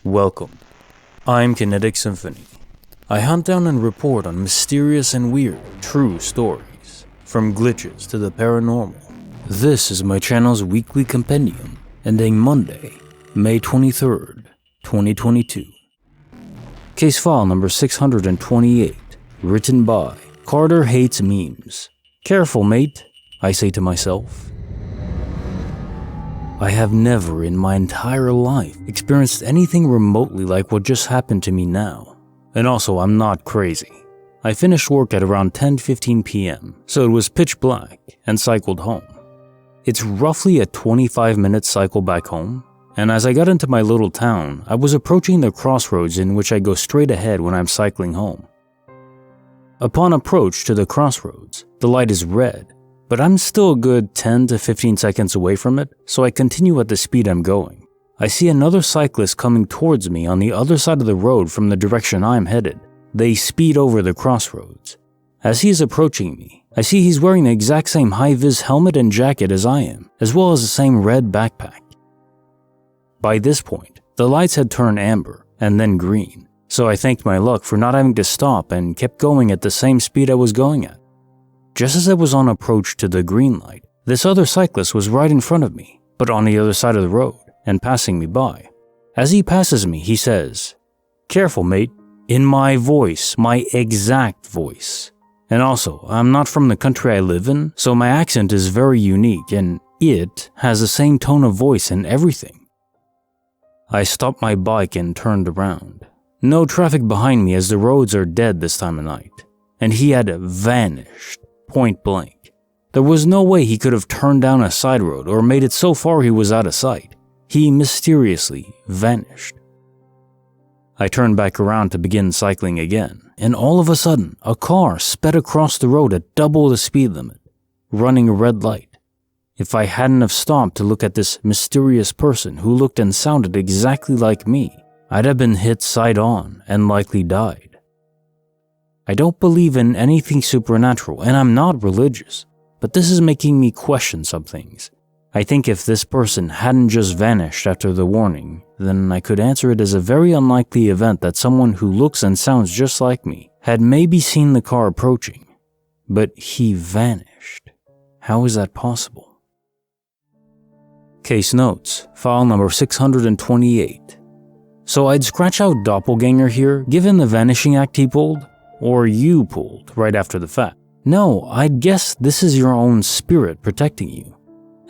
Welcome. I'm Kinetic Symphony. I hunt down and report on mysterious and weird, true stories, from glitches to the paranormal. This is my channel's weekly compendium, ending Monday, May 23rd, 2022. Case file number 628, written by Carter Hates Memes. Careful, mate, I say to myself. I have never in my entire life experienced anything remotely like what just happened to me now. And also, I'm not crazy. I finished work at around 10:15 p.m., so it was pitch black, and cycled home. It's roughly a 25-minute cycle back home, and as I got into my little town, I was approaching the crossroads in which I go straight ahead when I'm cycling home. Upon approach to the crossroads, the light is red, but I'm still a good 10 to 15 seconds away from it, so I continue at the speed I'm going. I see another cyclist coming towards me on the other side of the road from the direction I'm headed. They speed over the crossroads. As he is approaching me, I see he's wearing the exact same high-vis helmet and jacket as I am, as well as the same red backpack. By this point, the lights had turned amber and then green, so I thanked my luck for not having to stop and kept going at the same speed I was going at. Just as I was on approach to the green light, this other cyclist was right in front of me, but on the other side of the road, and passing me by. As he passes me, he says, "Careful, mate," in my voice, my exact voice. And also, I'm not from the country I live in, so my accent is very unique, and it has the same tone of voice and everything. I stopped my bike and turned around. No traffic behind me as the roads are dead this time of night, and he had vanished. Point blank. There was no way he could have turned down a side road or made it so far he was out of sight. He mysteriously vanished. I turned back around to begin cycling again, and all of a sudden, a car sped across the road at double the speed limit, running a red light. If I hadn't have stopped to look at this mysterious person who looked and sounded exactly like me, I'd have been hit side on and likely died. I don't believe in anything supernatural, and I'm not religious, but this is making me question some things. I think if this person hadn't just vanished after the warning, then I could answer it as a very unlikely event that someone who looks and sounds just like me had maybe seen the car approaching. But he vanished. How is that possible? Case notes, file number 628. So I'd scratch out doppelganger here, given the vanishing act he pulled? Or you pulled right after the fact. No, I'd guess this is your own spirit protecting you.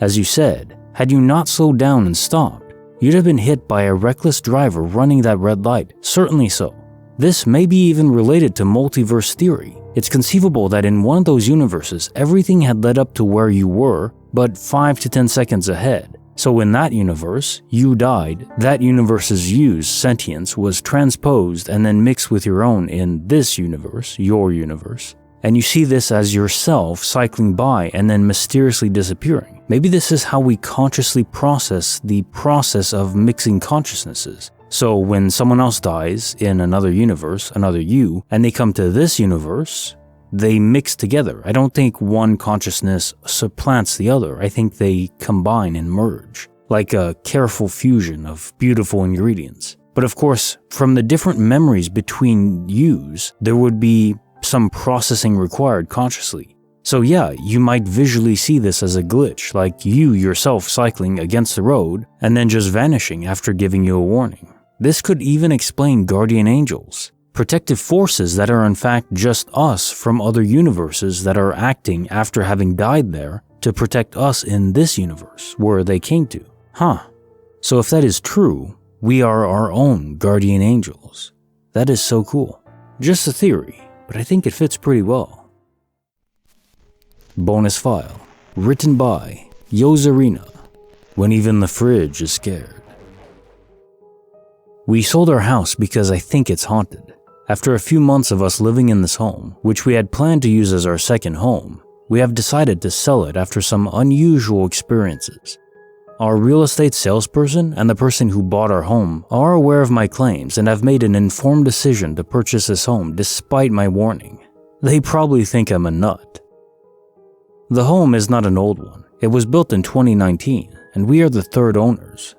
As you said, had you not slowed down and stopped, you'd have been hit by a reckless driver running that red light, certainly so. This may be even related to multiverse theory. It's conceivable that in one of those universes, everything had led up to where you were, but 5 to 10 seconds ahead. So in that universe, you died, that universe's used sentience was transposed and then mixed with your own in this universe, your universe. And you see this as yourself cycling by and then mysteriously disappearing. Maybe this is how we consciously process the process of mixing consciousnesses. So when someone else dies in another universe, another you, and they come to this universe, they mix together. I don't think one consciousness supplants the other. I think they combine and merge, like a careful fusion of beautiful ingredients. But of course, from the different memories between yous, there would be some processing required consciously. So yeah, you might visually see this as a glitch, like you yourself cycling against the road and then just vanishing after giving you a warning. This could even explain guardian angels. Protective forces that are in fact just us from other universes that are acting after having died there to protect us in this universe where they came to. So if that is true, we are our own guardian angels. That is so cool. Just a theory, but I think it fits pretty well. Bonus file, written by Yozarina, when even the fridge is scared. We sold our house because I think it's haunted. After a few months of us living in this home, which we had planned to use as our second home, we have decided to sell it after some unusual experiences. Our real estate salesperson and the person who bought our home are aware of my claims and have made an informed decision to purchase this home despite my warning. They probably think I'm a nut. The home is not an old one. It was built in 2019, and we are the third owners.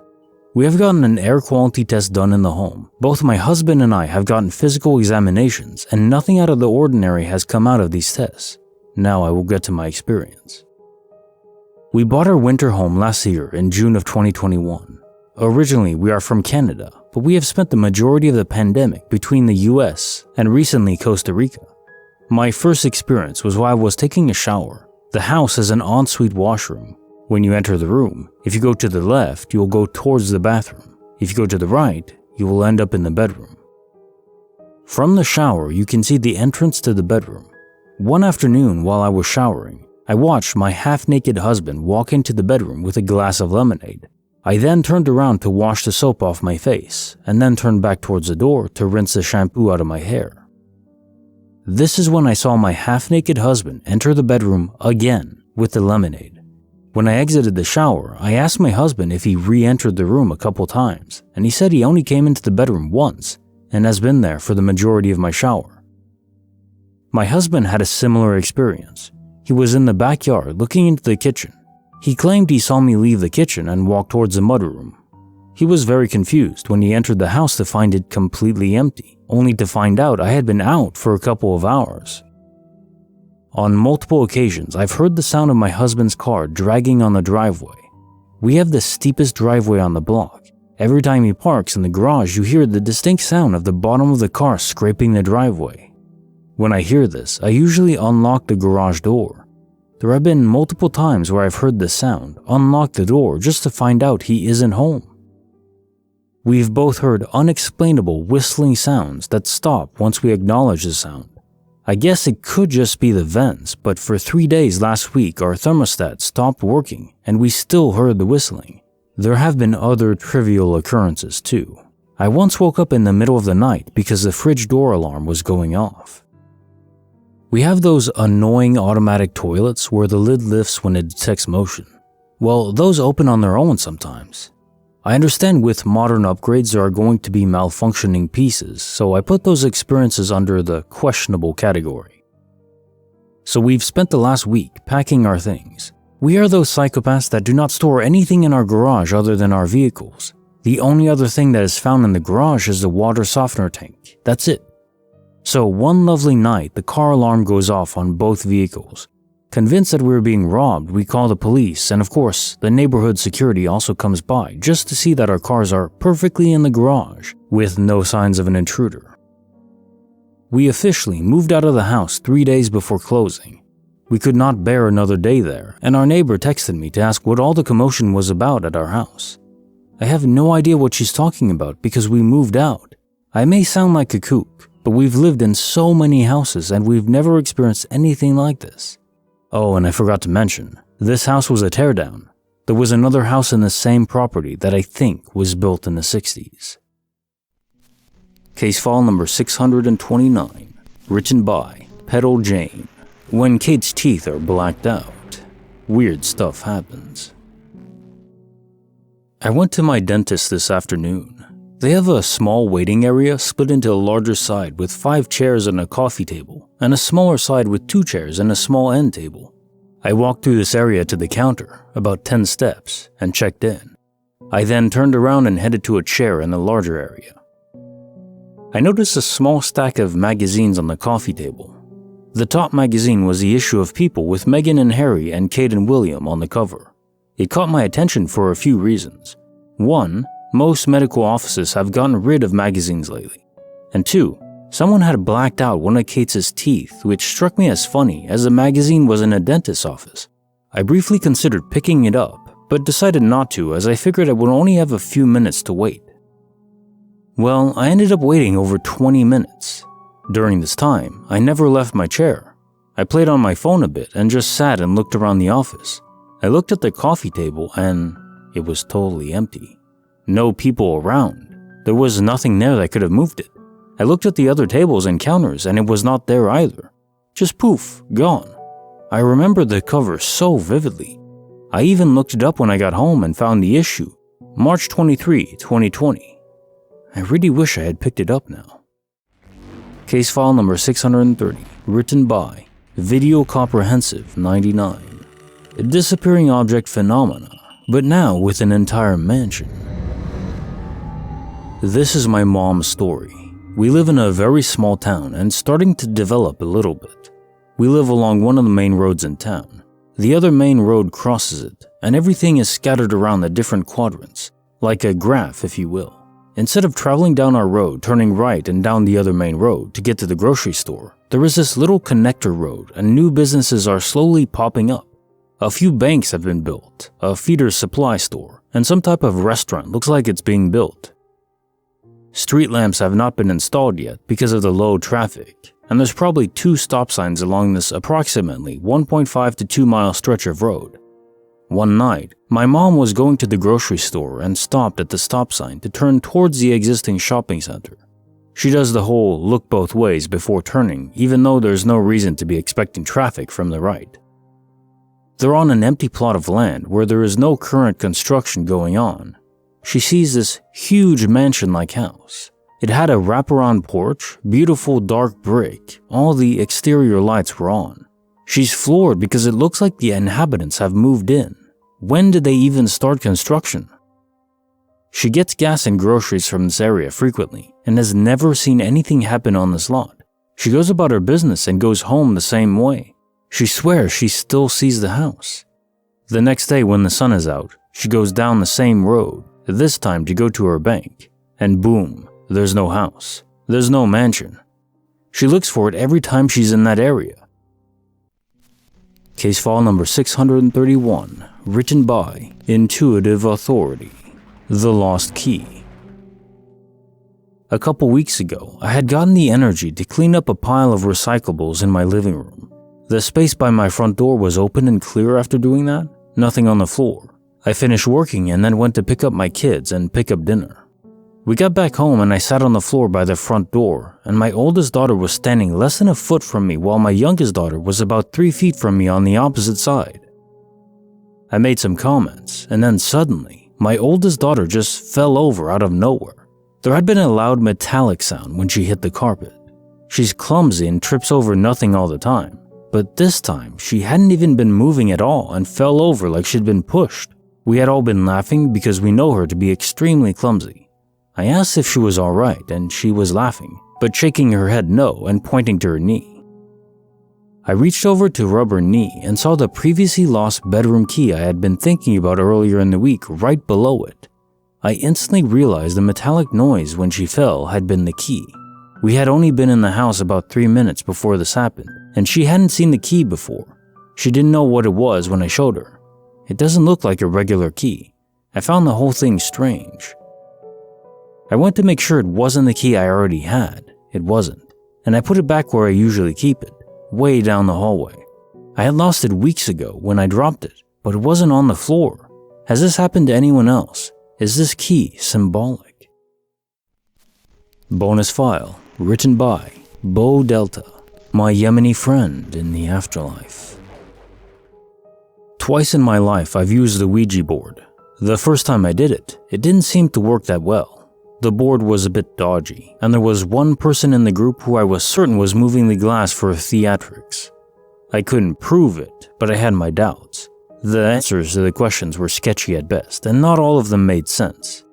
We have gotten an air quality test done in the home. Both my husband and I have gotten physical examinations, and nothing out of the ordinary has come out of these tests. Now I will get to my experience. We bought our winter home last year in June of 2021. Originally, we are from Canada, but we have spent the majority of the pandemic between the US and recently Costa Rica. My first experience was while I was taking a shower. The house has an ensuite washroom. When you enter the room, if you go to the left, you will go towards the bathroom. If you go to the right, you will end up in the bedroom. From the shower, you can see the entrance to the bedroom. One afternoon while I was showering, I watched my half-naked husband walk into the bedroom with a glass of lemonade. I then turned around to wash the soap off my face, and then turned back towards the door to rinse the shampoo out of my hair. This is when I saw my half-naked husband enter the bedroom again with the lemonade. When I exited the shower, I asked my husband if he re-entered the room a couple times, and he said he only came into the bedroom once and has been there for the majority of my shower. My husband had a similar experience. He was in the backyard looking into the kitchen. He claimed he saw me leave the kitchen and walk towards the mudroom. He was very confused when he entered the house to find it completely empty, only to find out I had been out for a couple of hours. On multiple occasions, I've heard the sound of my husband's car dragging on the driveway. We have the steepest driveway on the block. Every time he parks in the garage, you hear the distinct sound of the bottom of the car scraping the driveway. When I hear this, I usually unlock the garage door. There have been multiple times where I've heard this sound, unlock the door just to find out he isn't home. We've both heard unexplainable whistling sounds that stop once we acknowledge the sound. I guess it could just be the vents, but for 3 days last week our thermostat stopped working and we still heard the whistling. There have been other trivial occurrences too. I once woke up in the middle of the night because the fridge door alarm was going off. We have those annoying automatic toilets where the lid lifts when it detects motion. Well, those open on their own sometimes. I understand with modern upgrades there are going to be malfunctioning pieces, so I put those experiences under the questionable category. So we've spent the last week packing our things. We are those psychopaths that do not store anything in our garage other than our vehicles. The only other thing that is found in the garage is the water softener tank. That's it. So one lovely night, the car alarm goes off on both vehicles. Convinced that we were being robbed, we call the police, and of course, the neighborhood security also comes by just to see that our cars are perfectly in the garage, with no signs of an intruder. We officially moved out of the house 3 days before closing. We could not bear another day there, and our neighbor texted me to ask what all the commotion was about at our house. I have no idea what she's talking about because we moved out. I may sound like a kook, but we've lived in so many houses and we've never experienced anything like this. Oh, and I forgot to mention, this house was a teardown. There was another house in the same property that I think was built in the 60s. Case file number 629, written by Petal Jane. When Kate's teeth are blacked out, weird stuff happens. I went to my dentist this afternoon. They have a small waiting area split into a larger side with 5 chairs and a coffee table, and a smaller side with 2 chairs and a small end table. I walked through this area to the counter, about 10 steps, and checked in. I then turned around and headed to a chair in the larger area. I noticed a small stack of magazines on the coffee table. The top magazine was the issue of People with Meghan and Harry and Kate and William on the cover. It caught my attention for a few reasons. 1, most medical offices have gotten rid of magazines lately. And 2, someone had blacked out one of Kate's teeth, which struck me as funny as the magazine was in a dentist's office. I briefly considered picking it up, but decided not to as I figured I would only have a few minutes to wait. Well, I ended up waiting over 20 minutes. During this time, I never left my chair. I played on my phone a bit and just sat and looked around the office. I looked at the coffee table and it was totally empty. No people around. There was nothing there that could have moved it. I looked at the other tables and counters and it was not there either. Just poof, gone. I remember the cover so vividly. I even looked it up when I got home and found the issue, March 23, 2020. I really wish I had picked it up now. Case file number 630, written by Video Comprehensive 99. A disappearing object phenomena, but now with an entire mansion. This is my mom's story. We live in a very small town and starting to develop a little bit. We live along one of the main roads in town. The other main road crosses it, and everything is scattered around the different quadrants, like a graph if you will. Instead of traveling down our road, turning right and down the other main road to get to the grocery store, there is this little connector road and new businesses are slowly popping up. A few banks have been built, a feeder supply store, and some type of restaurant looks like it's being built. Street lamps have not been installed yet because of the low traffic, and there's probably 2 stop signs along this approximately 1.5 to 2 mile stretch of road. One night, my mom was going to the grocery store and stopped at the stop sign to turn towards the existing shopping center. She does the whole look both ways before turning, even though there's no reason to be expecting traffic from the right. They're on an empty plot of land where there is no current construction going on. She sees this huge mansion-like house. It had a wraparound porch, beautiful dark brick, all the exterior lights were on. She's floored because it looks like the inhabitants have moved in. When did they even start construction? She gets gas and groceries from this area frequently and has never seen anything happen on this lot. She goes about her business and goes home the same way. She swears she still sees the house. The next day when the sun is out, she goes down the same road, this time to go to her bank, and boom, there's no house. There's no mansion. She looks for it every time she's in that area. Case file number 631, written by Intuitive Authority, The Lost Key. A couple weeks ago, I had gotten the energy to clean up a pile of recyclables in my living room. The space by my front door was open and clear after doing that, nothing on the floor. I finished working and then went to pick up my kids and pick up dinner. We got back home and I sat on the floor by the front door, and my oldest daughter was standing less than a foot from me while my youngest daughter was about 3 feet from me on the opposite side. I made some comments, and then suddenly, my oldest daughter just fell over out of nowhere. There had been a loud metallic sound when she hit the carpet. She's clumsy and trips over nothing all the time, but this time she hadn't even been moving at all and fell over like she'd been pushed. We had all been laughing because we know her to be extremely clumsy. I asked if she was alright and she was laughing, but shaking her head no and pointing to her knee. I reached over to rub her knee and saw the previously lost bedroom key I had been thinking about earlier in the week right below it. I instantly realized the metallic noise when she fell had been the key. We had only been in the house about 3 minutes before this happened, and she hadn't seen the key before. She didn't know what it was when I showed her. It doesn't look like a regular key. I found the whole thing strange. I went to make sure it wasn't the key I already had. It wasn't. And I put it back where I usually keep it, way down the hallway. I had lost it weeks ago when I dropped it, but it wasn't on the floor. Has this happened to anyone else? Is this key symbolic? Bonus file, written by Bo Delta, my Yemini friend in the afterlife. Twice in my life I've used the Ouija board. The first time I did it, it didn't seem to work that well. The board was a bit dodgy, and there was one person in the group who I was certain was moving the glass for theatrics. I couldn't prove it, but I had my doubts. The answers to the questions were sketchy at best, and not all of them made sense.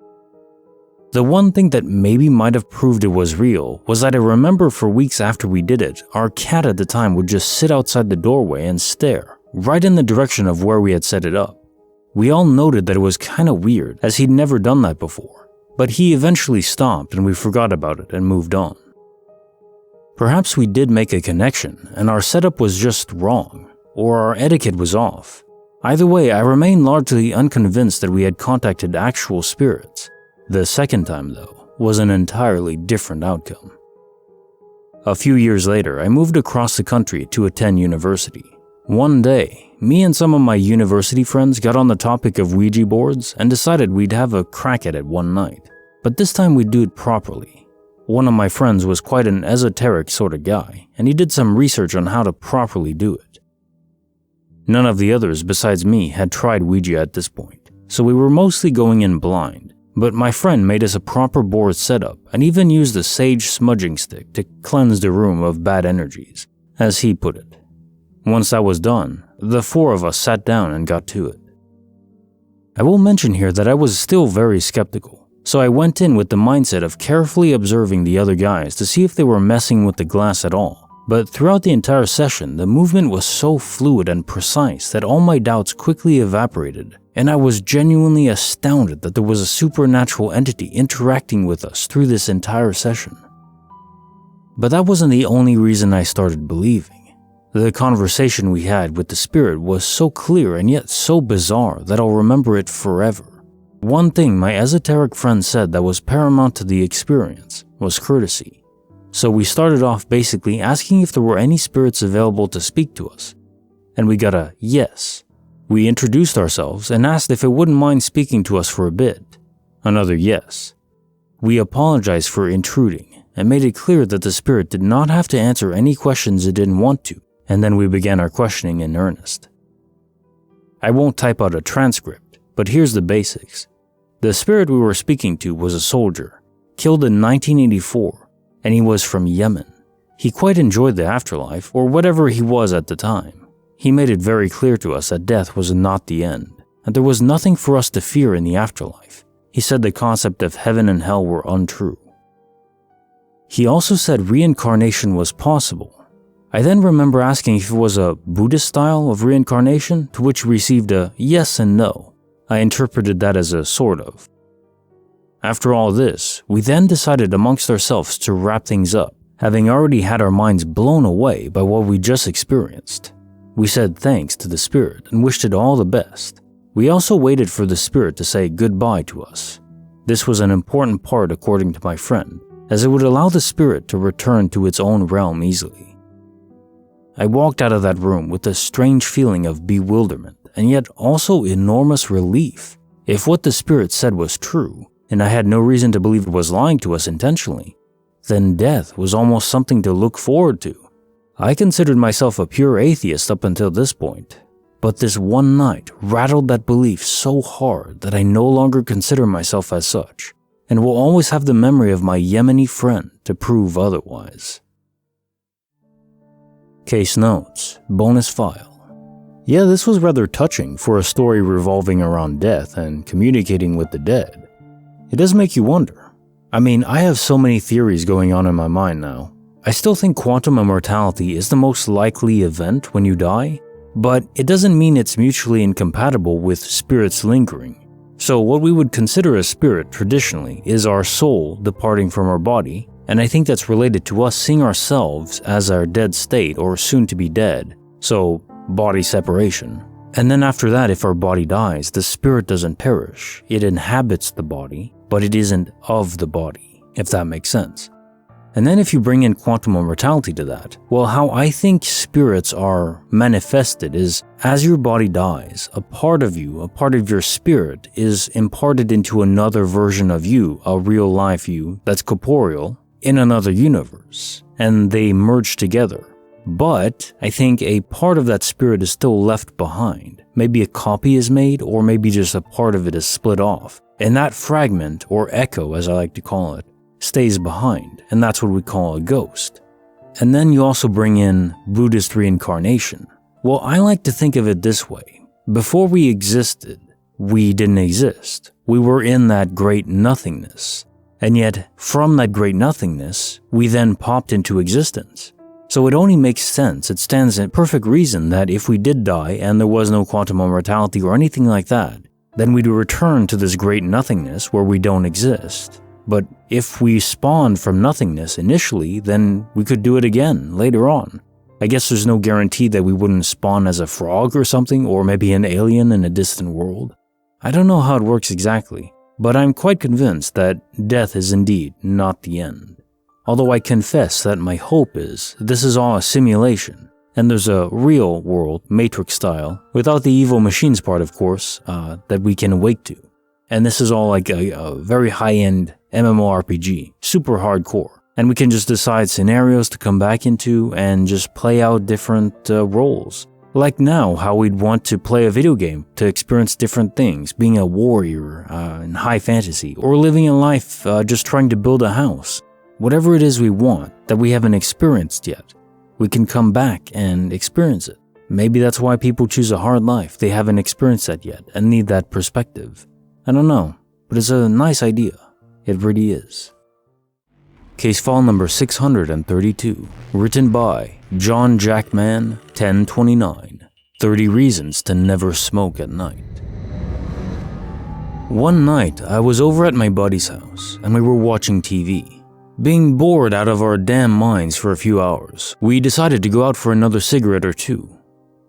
The one thing that maybe might have proved it was real was that I remember for weeks after we did it, our cat at the time would just sit outside the doorway and stare, right in the direction of where we had set it up. We all noted that it was kinda weird, as he'd never done that before. But he eventually stopped and we forgot about it and moved on. Perhaps we did make a connection and our setup was just wrong, or our etiquette was off. Either way, I remain largely unconvinced that we had contacted actual spirits. The second time, though, was an entirely different outcome. A few years later, I moved across the country to attend university. One day, me and some of my university friends got on the topic of Ouija boards and decided we'd have a crack at it one night. But this time we'd do it properly. One of my friends was quite an esoteric sort of guy, and he did some research on how to properly do it. None of the others besides me had tried Ouija at this point, so we were mostly going in blind. But my friend made us a proper board setup and even used a sage smudging stick to cleanse the room of bad energies, as he put it. Once that was done, the 4 of us sat down and got to it. I will mention here that I was still very skeptical, So I went in with the mindset of carefully observing the other guys to see if they were messing with the glass at all. But throughout the entire session, the movement was so fluid and precise that all my doubts quickly evaporated, and I was genuinely astounded that there was a supernatural entity interacting with us through this entire session. But that wasn't the only reason I started believing. The conversation we had with the spirit was so clear and yet so bizarre that I'll remember it forever. One thing my esoteric friend said that was paramount to the experience was courtesy. So we started off basically asking if there were any spirits available to speak to us, and we got a yes. We introduced ourselves and asked if it wouldn't mind speaking to us for a bit. Another yes. We apologized for intruding and made it clear that the spirit did not have to answer any questions it didn't want to, and then we began our questioning in earnest. I won't type out a transcript, but here's the basics. The spirit we were speaking to was a soldier, killed in 1984, and he was from Yemen. He quite enjoyed the afterlife, or whatever he was at the time. He made it very clear to us that death was not the end, and there was nothing for us to fear in the afterlife. He said the concept of heaven and hell were untrue. He also said reincarnation was possible. I then remember asking if it was a Buddhist style of reincarnation, to which we received a yes and no. I interpreted that as a sort of. After all this, we then decided amongst ourselves to wrap things up, having already had our minds blown away by what we just experienced. We said thanks to the spirit and wished it all the best. We also waited for the spirit to say goodbye to us. This was an important part according to my friend, as it would allow the spirit to return to its own realm easily. I walked out of that room with a strange feeling of bewilderment and yet also enormous relief. If what the spirit said was true, and I had no reason to believe it was lying to us intentionally, then death was almost something to look forward to. I considered myself a pure atheist up until this point, but this one night rattled that belief so hard that I no longer consider myself as such, and will always have the memory of my Yemini friend to prove otherwise. Case notes, bonus file. Yeah, this was rather touching for a story revolving around death and communicating with the dead. It does make you wonder. I mean, I have so many theories going on in my mind now. I still think quantum immortality is the most likely event when you die, but it doesn't mean it's mutually incompatible with spirits lingering. So what we would consider a spirit traditionally is our soul departing from our body, and I think that's related to us seeing ourselves as our dead state or soon to be dead, so body separation. And then after that, if our body dies, the spirit doesn't perish. It inhabits the body, but it isn't of the body, if that makes sense. And then if you bring in quantum immortality to that, well, how I think spirits are manifested is as your body dies, a part of you, a part of your spirit is imparted into another version of you, a real life you that's corporeal, in another universe, and they merge together. But I think a part of that spirit is still left behind. Maybe a copy is made, or maybe just a part of it is split off. And that fragment, or echo as I like to call it, stays behind, and that's what we call a ghost. And then you also bring in Buddhist reincarnation. Well, I like to think of it this way. Before we existed, we didn't exist. We were in that great nothingness. And yet, from that great nothingness, we then popped into existence. So it only makes sense, it stands in perfect reason that if we did die and there was no quantum immortality or anything like that, then we'd return to this great nothingness where we don't exist. But if we spawned from nothingness initially, then we could do it again later on. I guess there's no guarantee that we wouldn't spawn as a frog or something, or maybe an alien in a distant world. I don't know how it works exactly, but I'm quite convinced that death is indeed not the end. Although I confess that my hope is this is all a simulation, and there's a real world, Matrix style, without the evil machines part of course, that we can awake to. And this is all like a very high-end MMORPG, super hardcore. And we can just decide scenarios to come back into and just play out different roles. Like now, how we'd want to play a video game to experience different things, being a warrior in high fantasy, or living a life just trying to build a house. Whatever it is we want that we haven't experienced yet, we can come back and experience it. Maybe that's why people choose a hard life. They haven't experienced that yet and need that perspective. I don't know, but it's a nice idea. It really is. Case file number 632, written by John Jackman, 1029. 30 Reasons to Never Smoke at Night. One night, I was over at my buddy's house, and we were watching TV. Being bored out of our damn minds for a few hours, we decided to go out for another cigarette or two.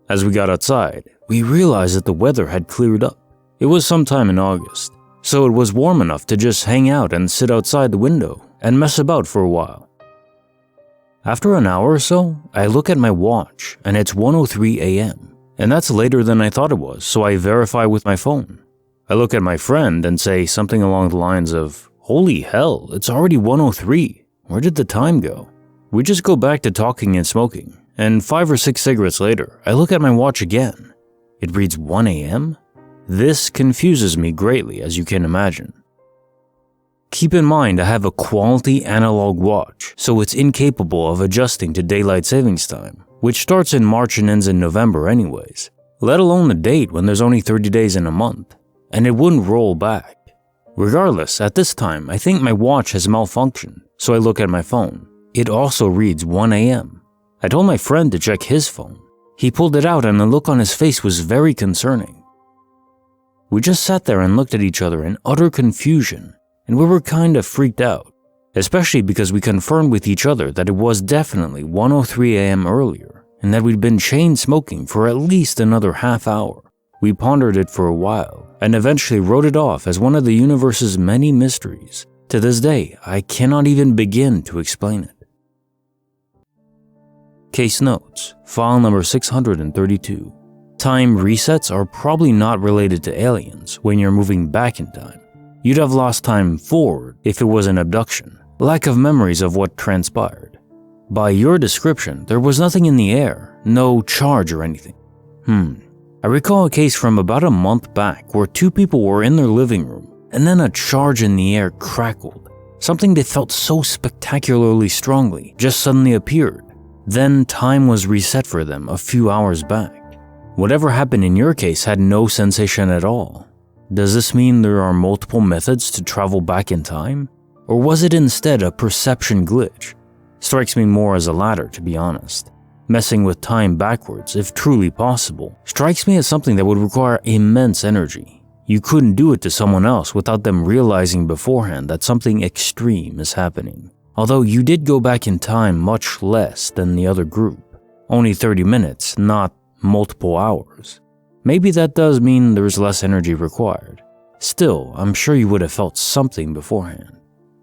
As we got outside, we realized that the weather had cleared up. It was sometime in August, so it was warm enough to just hang out and sit outside the window and mess about for a while. After an hour or so, I look at my watch and it's 1:03 a.m. And that's later than I thought it was, so I verify with my phone. I look at my friend and say something along the lines of, "Holy hell, it's already 1:03. Where did the time go?" We just go back to talking and smoking, and 5 or 6 cigarettes later, I look at my watch again. It reads 1 a.m.? This confuses me greatly, as you can imagine. Keep in mind I have a quality analog watch, so it's incapable of adjusting to daylight savings time, which starts in March and ends in November anyways, let alone the date when there's only 30 days in a month, and it wouldn't roll back. Regardless, at this time, I think my watch has malfunctioned, so I look at my phone. It also reads 1 a.m. I told my friend to check his phone. He pulled it out and the look on his face was very concerning. We just sat there and looked at each other in utter confusion, and we were kind of freaked out, especially because we confirmed with each other that it was definitely 1:03 a.m. earlier, and that we'd been chain smoking for at least another half hour. We pondered it for a while, and eventually wrote it off as one of the universe's many mysteries. To this day, I cannot even begin to explain it. Case notes, file number 632. Time resets are probably not related to aliens when you're moving back in time. You'd have lost time forward if it was an abduction, lack of memories of what transpired. By your description, there was nothing in the air, no charge or anything. I recall a case from about a month back where 2 people were in their living room, and then a charge in the air crackled. Something they felt so spectacularly strongly just suddenly appeared. Then time was reset for them a few hours back. Whatever happened in your case had no sensation at all. Does this mean there are multiple methods to travel back in time? Or was it instead a perception glitch? Strikes me more as a latter, to be honest. Messing with time backwards, if truly possible, strikes me as something that would require immense energy. You couldn't do it to someone else without them realizing beforehand that something extreme is happening. Although you did go back in time much less than the other group. Only 30 minutes, not multiple hours. Maybe that does mean there's less energy required. Still, I'm sure you would have felt something beforehand.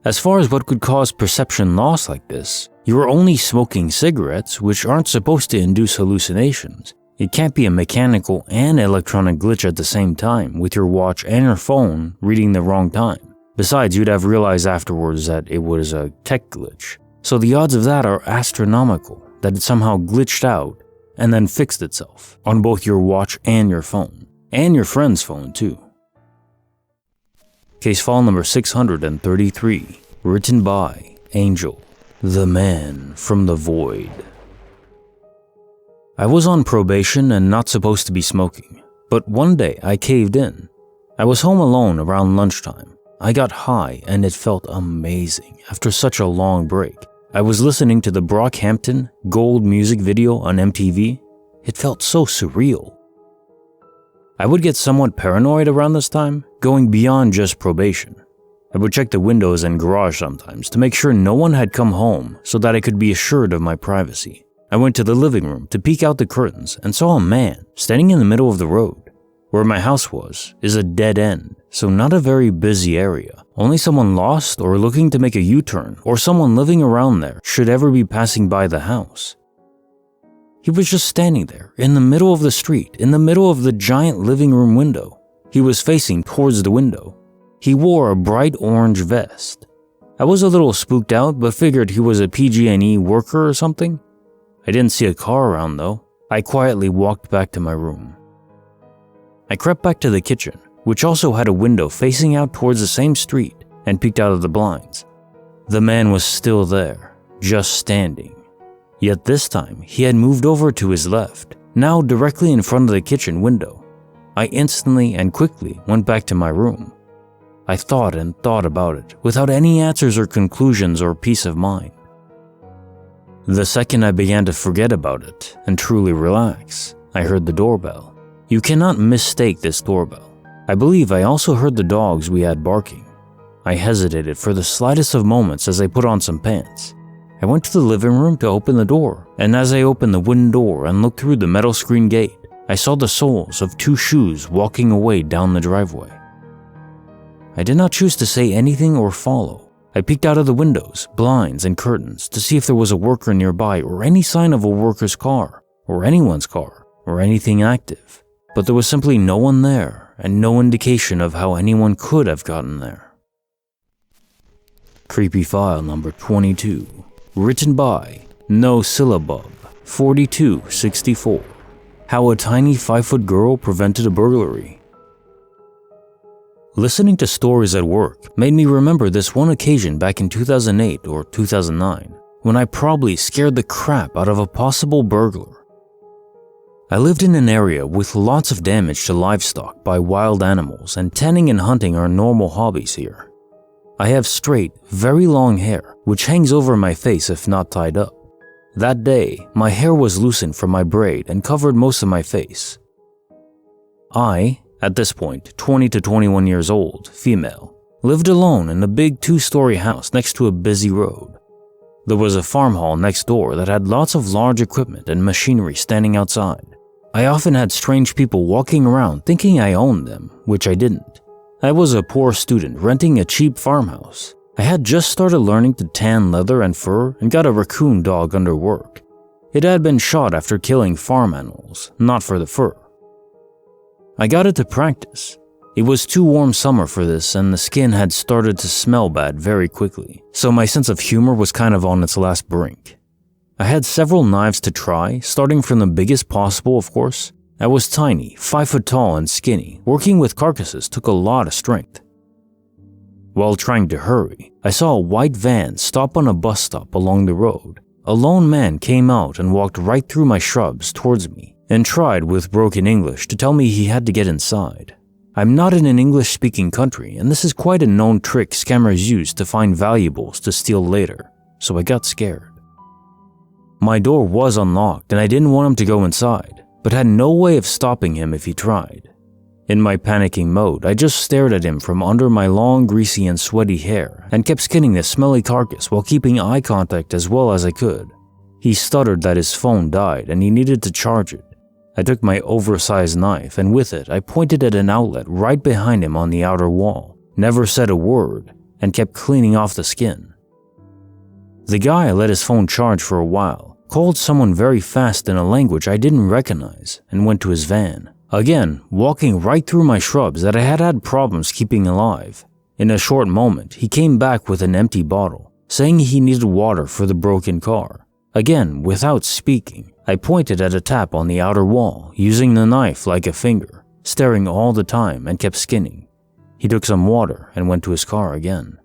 As far as what could cause perception loss like this, you are only smoking cigarettes, which aren't supposed to induce hallucinations. It can't be a mechanical and electronic glitch at the same time, with your watch and your phone reading the wrong time. Besides, you'd have realized afterwards that it was a tech glitch. So the odds of that are astronomical, that it somehow glitched out and then fixed itself on both your watch and your phone, and your friend's phone too. Case file number 633, written by Angel, the Man from the Void. I was on probation and not supposed to be smoking, but one day I caved in. I was home alone around lunchtime. I got high and it felt amazing after such a long break. I was listening to the Brockhampton Gold music video on MTV. It felt so surreal. I would get somewhat paranoid around this time, going beyond just probation. I would check the windows and garage sometimes to make sure no one had come home so that I could be assured of my privacy. I went to the living room to peek out the curtains and saw a man standing in the middle of the road. Where my house was is a dead end, so not a very busy area. Only someone lost or looking to make a U-turn or someone living around there should ever be passing by the house. He was just standing there in the middle of the street, in the middle of the giant living room window. He was facing towards the window. He wore a bright orange vest. I was a little spooked out, but figured he was a PG&E worker or something. I didn't see a car around though. I quietly walked back to my room. I crept back to the kitchen, which also had a window facing out towards the same street, and peeked out of the blinds. The man was still there, just standing. Yet this time, he had moved over to his left, now directly in front of the kitchen window. I instantly and quickly went back to my room. I thought and thought about it, without any answers or conclusions or peace of mind. The second I began to forget about it and truly relax, I heard the doorbell. You cannot mistake this doorbell. I believe I also heard the dogs we had barking. I hesitated for the slightest of moments as I put on some pants. I went to the living room to open the door, and as I opened the wooden door and looked through the metal screen gate, I saw the soles of 2 shoes walking away down the driveway. I did not choose to say anything or follow. I peeked out of the windows, blinds, and curtains to see if there was a worker nearby or any sign of a worker's car, or anyone's car, or anything active. But there was simply no one there, and no indication of how anyone could have gotten there. Creepy file number 22. Written by No Syllabub 4264. How a tiny 5-foot girl prevented a burglary. Listening to stories at work made me remember this one occasion back in 2008 or 2009 when I probably scared the crap out of a possible burglar. I lived in an area with lots of damage to livestock by wild animals, and tanning and hunting are normal hobbies here. I have straight, very long hair which hangs over my face if not tied up. That day, my hair was loosened from my braid and covered most of my face. I, at this point 20 to 21 years old, female, lived alone in a big 2-story house next to a busy road. There was a farm hall next door that had lots of large equipment and machinery standing outside. I often had strange people walking around thinking I owned them, which I didn't. I was a poor student renting a cheap farmhouse. I had just started learning to tan leather and fur and got a raccoon dog under work. It had been shot after killing farm animals, not for the fur. I got it to practice. It was too warm summer for this, and the skin had started to smell bad very quickly, so my sense of humor was kind of on its last brink. I had several knives to try, starting from the biggest possible, of course. I was tiny, 5 foot tall and skinny. Working with carcasses took a lot of strength. While trying to hurry, I saw a white van stop on a bus stop along the road. A lone man came out and walked right through my shrubs towards me, and tried with broken English to tell me he had to get inside. I'm not in an English-speaking country, and this is quite a known trick scammers use to find valuables to steal later, so I got scared. My door was unlocked and I didn't want him to go inside, but had no way of stopping him if he tried. In my panicking mode, I just stared at him from under my long, greasy and sweaty hair and kept skinning the smelly carcass while keeping eye contact as well as I could. He stuttered that his phone died and he needed to charge it. I took my oversized knife and with it I pointed at an outlet right behind him on the outer wall, never said a word, and kept cleaning off the skin. The guy let his phone charge for a while, called someone very fast in a language I didn't recognize, and went to his van, again walking right through my shrubs that I had had problems keeping alive. In a short moment, he came back with an empty bottle, saying he needed water for the broken car. Again, without speaking, I pointed at a tap on the outer wall, using the knife like a finger, staring all the time and kept skinning. He took some water and went to his car again.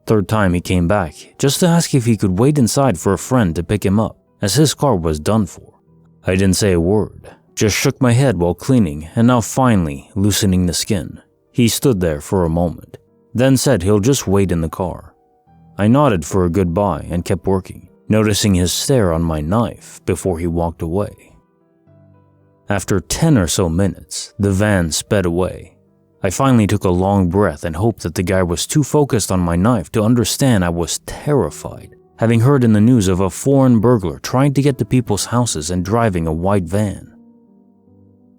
Third time he came back, just to ask if he could wait inside for a friend to pick him up, as his car was done for. I didn't say a word, just shook my head while cleaning and now finally loosening the skin. He stood there for a moment, then said he'll just wait in the car. I nodded for a goodbye and kept working, noticing his stare on my knife before he walked away. After 10 or so minutes, the van sped away. I finally took a long breath and hoped that the guy was too focused on my knife to understand I was terrified, having heard in the news of a foreign burglar trying to get to people's houses and driving a white van.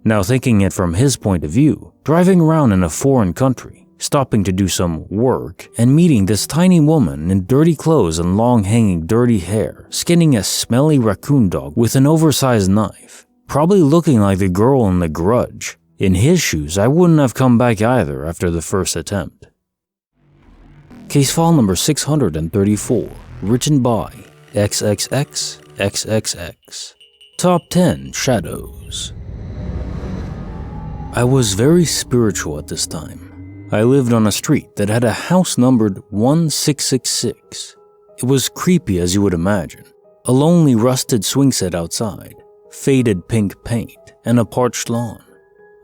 Now thinking it from his point of view, driving around in a foreign country, stopping to do some work, and meeting this tiny woman in dirty clothes and long hanging dirty hair, skinning a smelly raccoon dog with an oversized knife, probably looking like the girl in The Grudge. In his shoes, I wouldn't have come back either after the first attempt. Case file number 634, written by XXXXXX. Top 10 Shadows. I was very spiritual at this time. I lived on a street that had a house numbered 1666. It was creepy as you would imagine. A lonely rusted swing set outside, faded pink paint, and a parched lawn.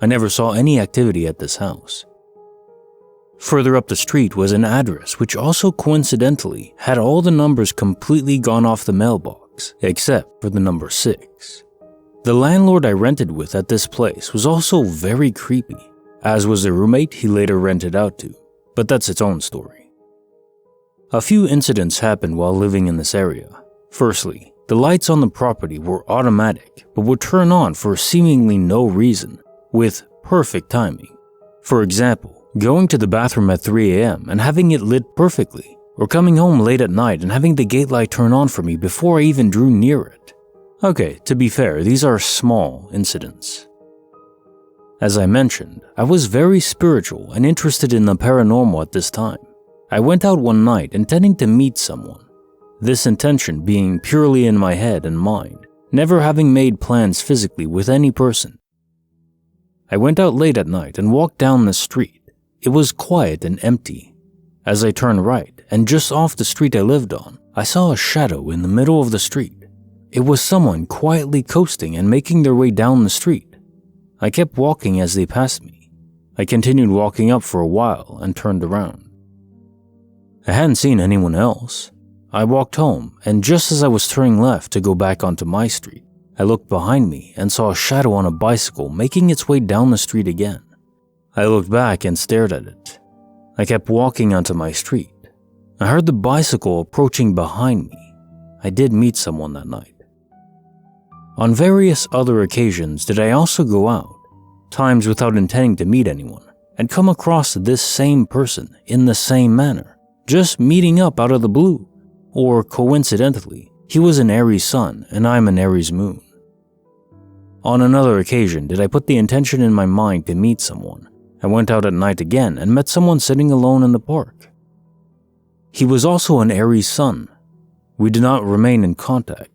I never saw any activity at this house. Further up the street was an address which also coincidentally had all the numbers completely gone off the mailbox, except for the number 6. The landlord I rented with at this place was also very creepy, as was the roommate he later rented out to, but that's its own story. A few incidents happened while living in this area. Firstly, the lights on the property were automatic but would turn on for seemingly no reason, with perfect timing. For example, going to the bathroom at 3 a.m. and having it lit perfectly, or coming home late at night and having the gate light turn on for me before I even drew near it. Okay, to be fair, these are small incidents. As I mentioned, I was very spiritual and interested in the paranormal at this time. I went out one night intending to meet someone, this intention being purely in my head and mind, never having made plans physically with any person. I went out late at night and walked down the street. It was quiet and empty. As I turned right, and just off the street I lived on, I saw a shadow in the middle of the street. It was someone quietly coasting and making their way down the street. I kept walking as they passed me. I continued walking up for a while and turned around. I hadn't seen anyone else. I walked home, and just as I was turning left to go back onto my street, I looked behind me and saw a shadow on a bicycle making its way down the street again. I looked back and stared at it. I kept walking onto my street. I heard the bicycle approaching behind me. I did meet someone that night. On various other occasions did I also go out, times without intending to meet anyone, and come across this same person in the same manner, just meeting up out of the blue, or coincidentally, he was an Aries sun and I'm an Aries moon. On another occasion did I put the intention in my mind to meet someone. I went out at night again and met someone sitting alone in the park. He was also an Aries sun. We did not remain in contact.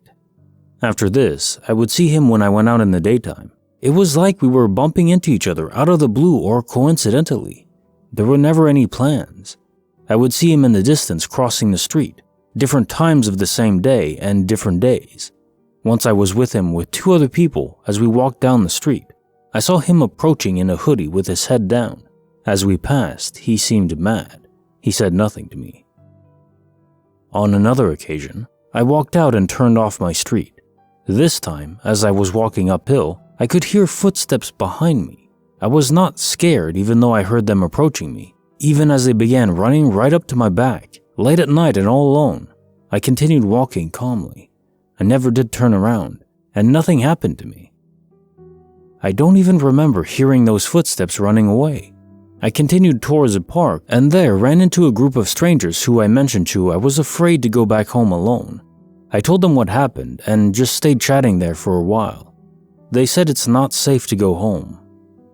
After this, I would see him when I went out in the daytime. It was like we were bumping into each other out of the blue or coincidentally. There were never any plans. I would see him in the distance crossing the street, different times of the same day and different days. Once I was with him with 2 other people as we walked down the street. I saw him approaching in a hoodie with his head down. As we passed, he seemed mad. He said nothing to me. On another occasion, I walked out and turned off my street. This time, as I was walking uphill, I could hear footsteps behind me. I was not scared even though I heard them approaching me, even as they began running right up to my back, late at night and all alone. I continued walking calmly. I never did turn around, and nothing happened to me. I don't even remember hearing those footsteps running away. I continued towards the park and there ran into a group of strangers who I mentioned to I was afraid to go back home alone. I told them what happened and just stayed chatting there for a while. They said it's not safe to go home.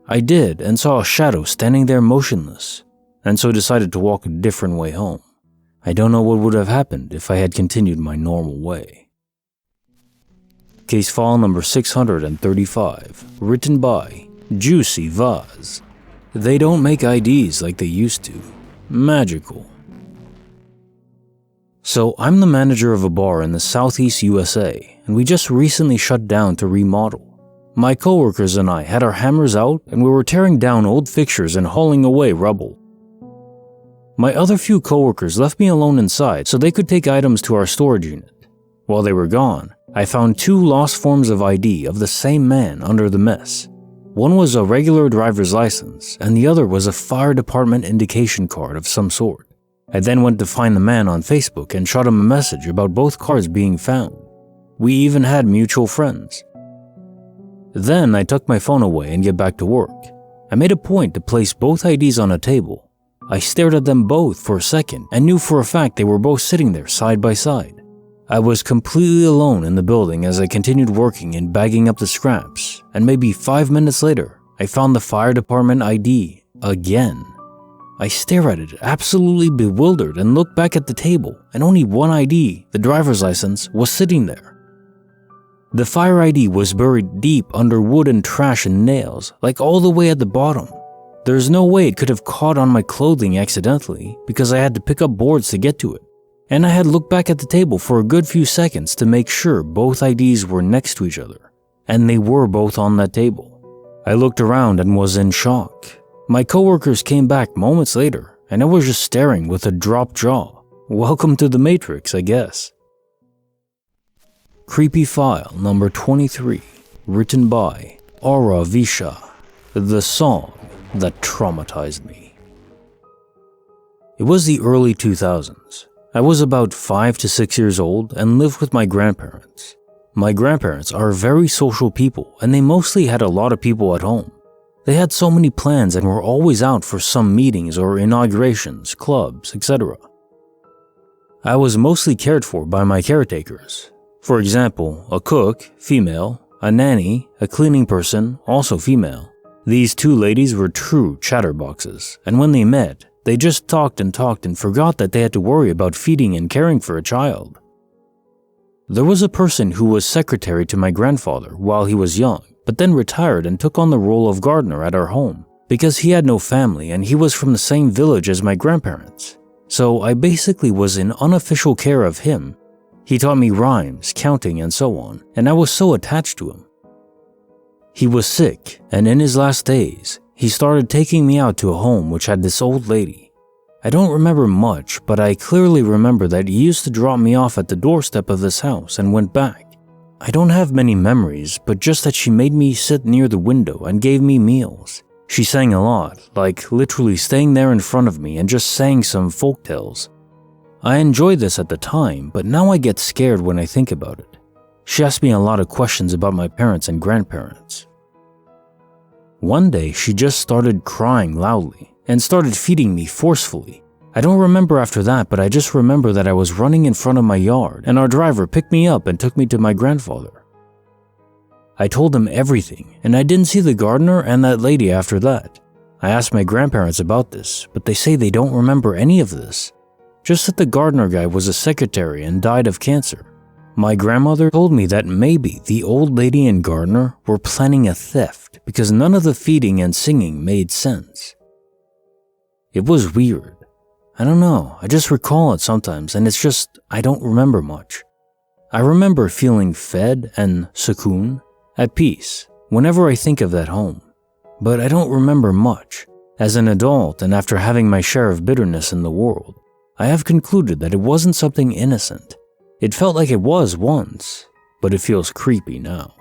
I did and saw a shadow standing there motionless, and so decided to walk a different way home. I don't know what would have happened if I had continued my normal way. Case file number 635, written by Juicy Vaz. They don't make IDs like they used to. Magical. So I'm the manager of a bar in the southeast USA, and we just recently shut down to remodel. My coworkers and I had our hammers out and we were tearing down old fixtures and hauling away rubble. My other few coworkers left me alone inside so they could take items to our storage unit. While they were gone, I found 2 lost forms of ID of the same man under the mess. One was a regular driver's license and the other was a fire department indication card of some sort. I then went to find the man on Facebook and shot him a message about both cards being found. We even had mutual friends. Then I took my phone away and get back to work. I made a point to place both IDs on a table. I stared at them both for a second and knew for a fact they were both sitting there side by side. I was completely alone in the building as I continued working and bagging up the scraps, and maybe 5 minutes later, I found the fire department ID again. I stare at it, absolutely bewildered, and look back at the table, and only one ID, the driver's license, was sitting there. The fire ID was buried deep under wood and trash and nails, like all the way at the bottom. There's no way it could have caught on my clothing accidentally, because I had to pick up boards to get to it. And I had looked back at the table for a good few seconds to make sure both IDs were next to each other, and they were both on that table. I looked around and was in shock. My coworkers came back moments later and I was just staring with a dropped jaw. Welcome to the Matrix, I guess. Creepy file number 23, written by Aura Visha, the song that traumatized me. It was the early 2000s. I was about 5 to 6 years old and lived with my grandparents. My grandparents are very social people, and they mostly had a lot of people at home. They had so many plans and were always out for some meetings or inaugurations, clubs, etc. I was mostly cared for by my caretakers. For example, a cook, female, a nanny, a cleaning person, also female. These two ladies were true chatterboxes, and when they met, they just talked and forgot that they had to worry about feeding and caring for a child. There was a person who was secretary to my grandfather while he was young, but then retired and took on the role of gardener at our home because he had no family and he was from the same village as my grandparents. So I basically was in unofficial care of him. He taught me rhymes, counting, and so on, and I was so attached to him. He was sick, and in his last days, he started taking me out to a home which had this old lady. I don't remember much, but I clearly remember that he used to drop me off at the doorstep of this house and went back. I don't have many memories, but just that she made me sit near the window and gave me meals. She sang a lot, like literally staying there in front of me and just sang some folk tales. I enjoyed this at the time, but now I get scared when I think about it. She asked me a lot of questions about my parents and grandparents. One day, she just started crying loudly and started feeding me forcefully. I don't remember after that, but I just remember that I was running in front of my yard and our driver picked me up and took me to my grandfather. I told him everything, and I didn't see the gardener and that lady after that. I asked my grandparents about this, but they say they don't remember any of this. Just that the gardener guy was a secretary and died of cancer. My grandmother told me that maybe the old lady and gardener were planning a theft because none of the feeding and singing made sense. It was weird. I don't know, I just recall it sometimes and it's just, I don't remember much. I remember feeling fed and sukoon, at peace, whenever I think of that home. But I don't remember much. As an adult and after having my share of bitterness in the world, I have concluded that it wasn't something innocent. It felt like it was once, but it feels creepy now.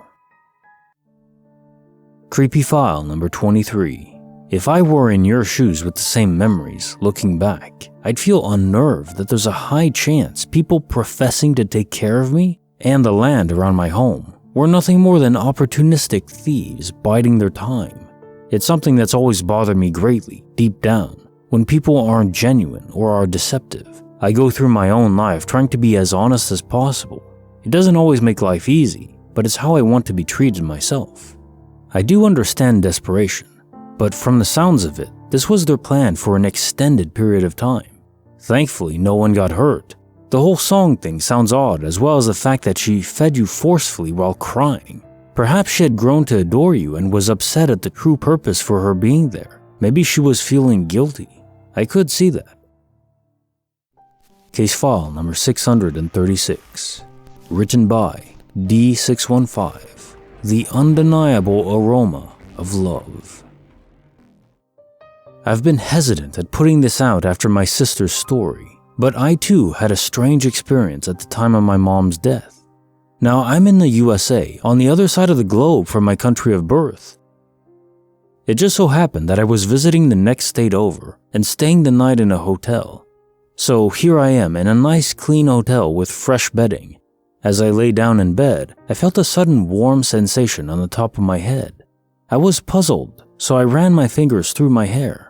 Creepy file number 23. If I were in your shoes with the same memories, looking back, I'd feel unnerved that there's a high chance people professing to take care of me and the land around my home were nothing more than opportunistic thieves biding their time. It's something that's always bothered me greatly, deep down. When people aren't genuine or are deceptive, I go through my own life trying to be as honest as possible. It doesn't always make life easy, but it's how I want to be treated myself. I do understand desperation. But from the sounds of it, this was their plan for an extended period of time. Thankfully, no one got hurt. The whole song thing sounds odd, as well as the fact that she fed you forcefully while crying. Perhaps she had grown to adore you and was upset at the true purpose for her being there. Maybe she was feeling guilty. I could see that. Case file number 636. Written by D615. The Undeniable Aroma of Love. I've been hesitant at putting this out after my sister's story, but I too had a strange experience at the time of my mom's death. Now I'm in the USA, on the other side of the globe from my country of birth. It just so happened that I was visiting the next state over and staying the night in a hotel. So here I am in a nice clean hotel with fresh bedding. As I lay down in bed, I felt a sudden warm sensation on the top of my head. I was puzzled, so I ran my fingers through my hair.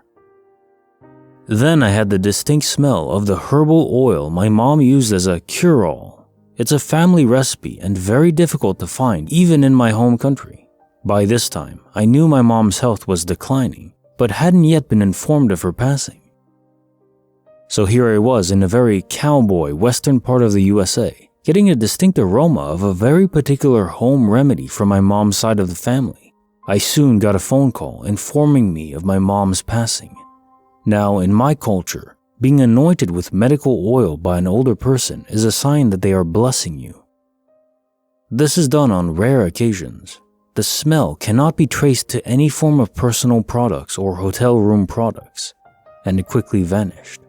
Then I had the distinct smell of the herbal oil my mom used as a cure-all. It's a family recipe and very difficult to find even in my home country. By this time, I knew my mom's health was declining, but hadn't yet been informed of her passing. So here I was in a very cowboy western part of the USA, getting a distinct aroma of a very particular home remedy from my mom's side of the family. I soon got a phone call informing me of my mom's passing. Now, in my culture, being anointed with medical oil by an older person is a sign that they are blessing you. This is done on rare occasions. The smell cannot be traced to any form of personal products or hotel room products. and it quickly vanished.